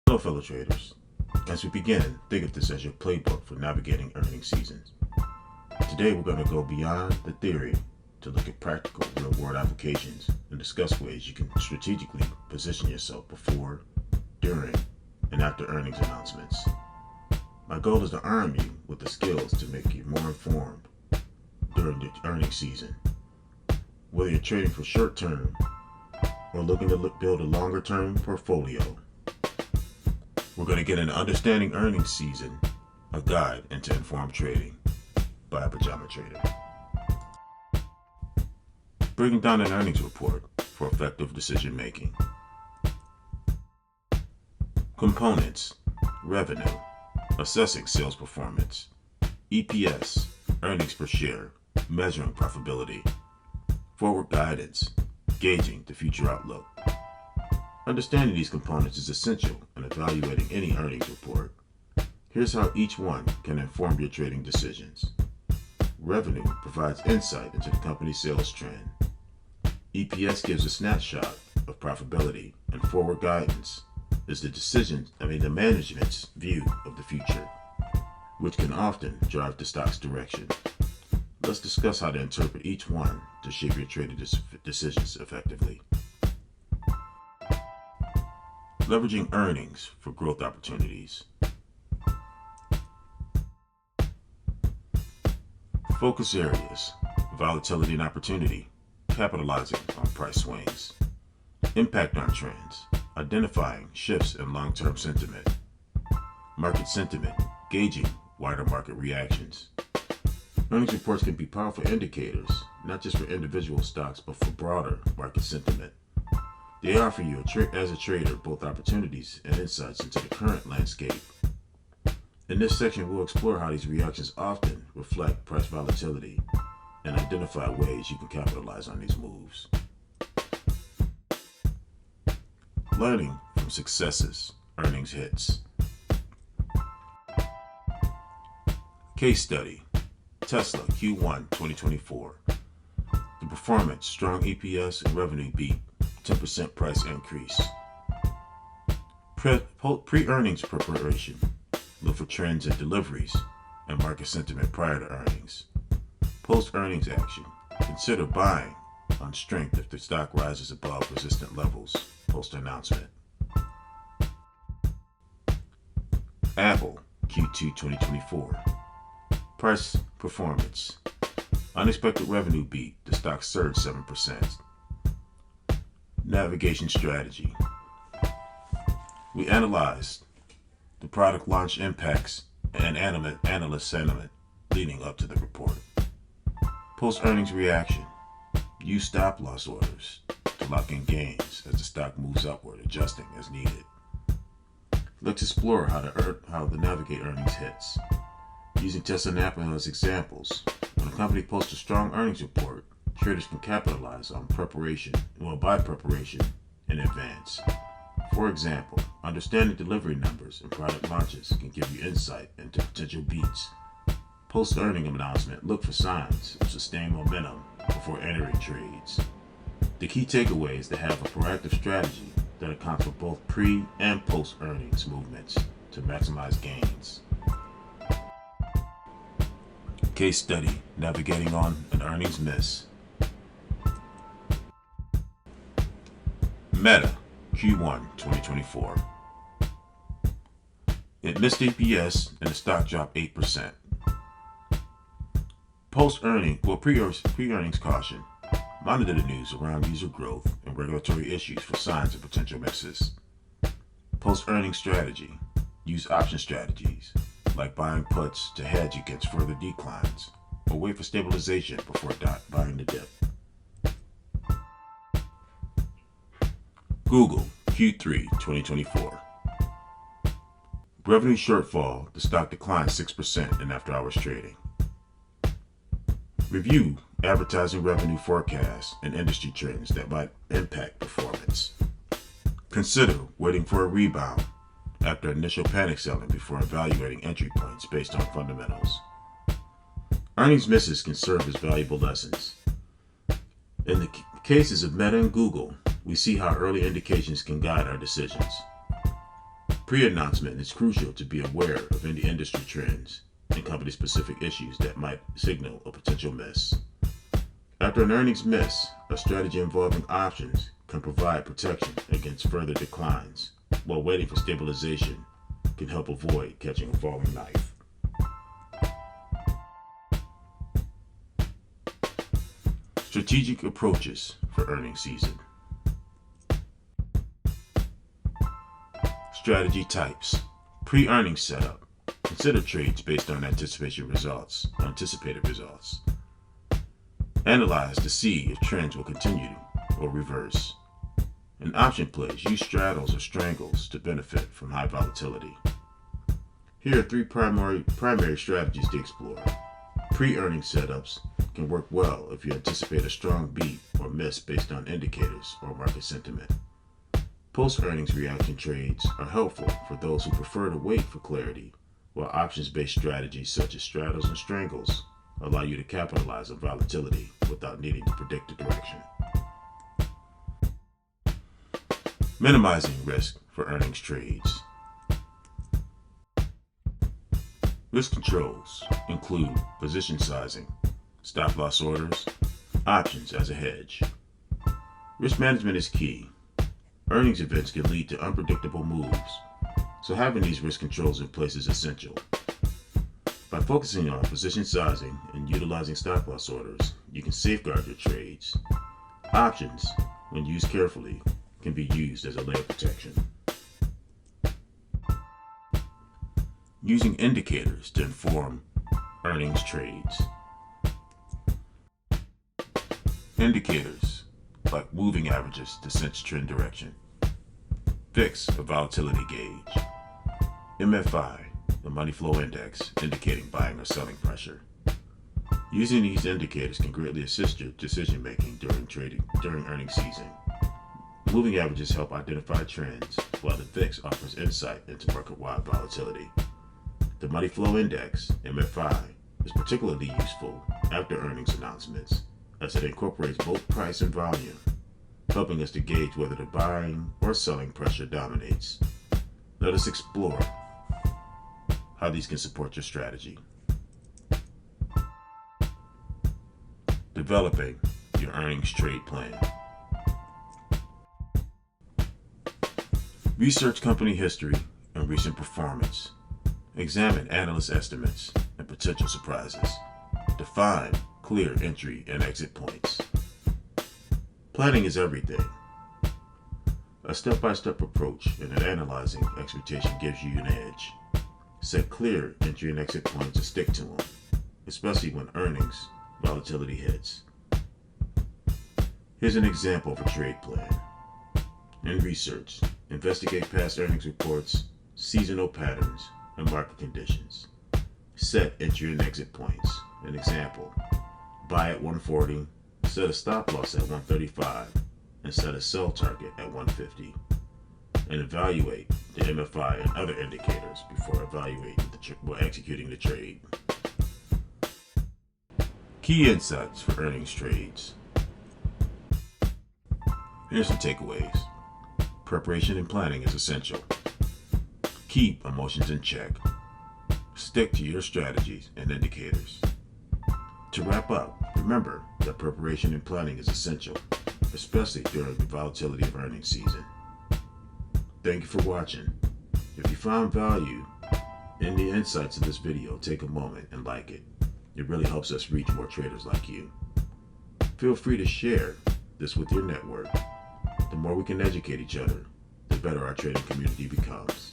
Hello fellow traders. As we begin, think of this as your playbook for navigating earnings seasons. Today we're going to go beyond the theory to look at practical real-world applications and discuss ways you can strategically position yourself before, during, and after earnings announcements. My goal is to arm you with the skills to make you more informed during the earnings season. Whether you're trading for short-term or looking to build a longer-term portfolio, we're going to get an Understanding Earnings Season, a guide into informed trading by a pajama trader. Breaking down an earnings report for effective decision making. Components: revenue, assessing sales performance, EPS, earnings per share, measuring profitability, forward guidance, gauging the future outlook. Understanding these components is essential in evaluating any earnings report. Here's how each one can inform your trading decisions. Revenue provides insight into the company's sales trend. EPS gives a snapshot of profitability, and forward guidance is the management's view of the future, which can often drive the stock's direction. Let's discuss how to interpret each one to shape your trading decisions effectively. Leveraging earnings for growth opportunities. Focus areas: volatility and opportunity, capitalizing on price swings. Impact on trends, identifying shifts in long-term sentiment. Market sentiment, gauging wider market reactions. Earnings reports can be powerful indicators, not just for individual stocks, but for broader market sentiment. They offer you, as a trader, both opportunities and insights into the current landscape. In this section, we'll explore how these reactions often reflect price volatility and identify ways you can capitalize on these moves. Learning from successes, earnings hits. Case study: Tesla Q1 2024. The performance: strong EPS and revenue beat, 10% price increase. Pre-earnings preparation: look for trends in deliveries and market sentiment prior to earnings. Post-earnings action: consider buying on strength if the stock rises above resistant levels post-announcement. Apple Q2 2024. Price performance: unexpected revenue beat, the stock surged 7%. Navigation strategy: we analyzed the product launch impacts and analyst sentiment leading up to the report. Post-earnings reaction: use stop-loss orders to lock in gains as the stock moves upward, adjusting as needed. Let's explore how to navigate earnings hits. Using Tesla and Apple as examples, when a company posts a strong earnings report, traders can capitalize on preparation in advance. For example, understanding delivery numbers and product launches can give you insight into potential beats. Post-earning announcement, look for signs of sustained momentum before entering trades. The key takeaway is to have a proactive strategy that accounts for both pre- and post-earnings movements to maximize gains. Case study: navigating on an earnings miss. Meta Q1 2024. It missed EPS and the stock dropped 8%. Pre-earnings caution: monitor the news around user growth and regulatory issues for signs of potential misses. Post-earnings strategy: use option strategies like buying puts to hedge against further declines, or wait for stabilization before buying the dip. Google Q3 2024. Revenue shortfall, the stock declined 6% in after-hours trading. Review advertising revenue forecasts and industry trends that might impact performance. Consider waiting for a rebound after initial panic selling before evaluating entry points based on fundamentals. Earnings misses can serve as valuable lessons. In the cases of Meta and Google, we see how early indications can guide our decisions. Pre-announcement is crucial to be aware of any industry trends and company-specific issues that might signal a potential miss. After an earnings miss, a strategy involving options can provide protection against further declines, while waiting for stabilization can help avoid catching a falling knife. Strategic approaches for earnings season. Strategy types. Pre-earnings setup. Consider trades based on anticipated results. Analyze to see if trends will continue or reverse. In option plays, use straddles or strangles to benefit from high volatility. Here are three primary strategies to explore. Pre-earnings setups can work well if you anticipate a strong beat or miss based on indicators or market sentiment. Post-earnings reaction trades are helpful for those who prefer to wait for clarity, while options-based strategies such as straddles and strangles allow you to capitalize on volatility without needing to predict the direction. Minimizing risk for earnings trades. Risk controls include position sizing, stop loss orders, options as a hedge. Risk management is key. Earnings events can lead to unpredictable moves, so having these risk controls in place is essential. By focusing on position sizing and utilizing stop loss orders, you can safeguard your trades. Options, when used carefully, can be used as a layer of protection. Using indicators to inform earnings trades. Indicators, like moving averages to sense trend direction. VIX, a volatility gauge. MFI, the money flow index, indicating buying or selling pressure. Using these indicators can greatly assist your decision making during earnings season. Moving averages help identify trends, while the VIX offers insight into market-wide volatility. The money flow index, MFI, is particularly useful after earnings announcements, as it incorporates both price and volume, helping us to gauge whether the buying or selling pressure dominates. Let us explore how these can support your strategy. Developing your earnings trade plan. Research company history and recent performance. Examine analyst estimates and potential surprises. Define clear entry and exit points. Planning is everything. A step-by-step approach in an analyzing expectation gives you an edge. Set clear entry and exit points and stick to them, especially when earnings volatility hits. Here's an example of a trade plan. In research, investigate past earnings reports, seasonal patterns, and market conditions. Set entry and exit points. An example, buy at 140, set a stop loss at 135, and set a sell target at 150. And evaluate the MFI and other indicators before executing the trade. Key insights for earnings trades. Here's some takeaways. Preparation and planning is essential. Keep emotions in check. Stick to your strategies and indicators. To wrap up, remember that preparation and planning is essential, especially during the volatility of earnings season. Thank you for watching. If you found value in the insights of this video, take a moment and like it. It really helps us reach more traders like you. Feel free to share this with your network. The more we can educate each other, the better our trading community becomes.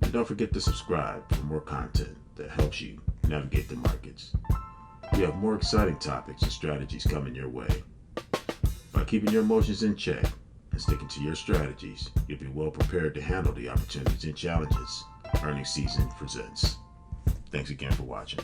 And don't forget to subscribe for more content that helps you navigate the markets. We have more exciting topics and strategies coming your way. By keeping your emotions in check and sticking to your strategies, you'll be well prepared to handle the opportunities and challenges earnings season presents. Thanks again for watching.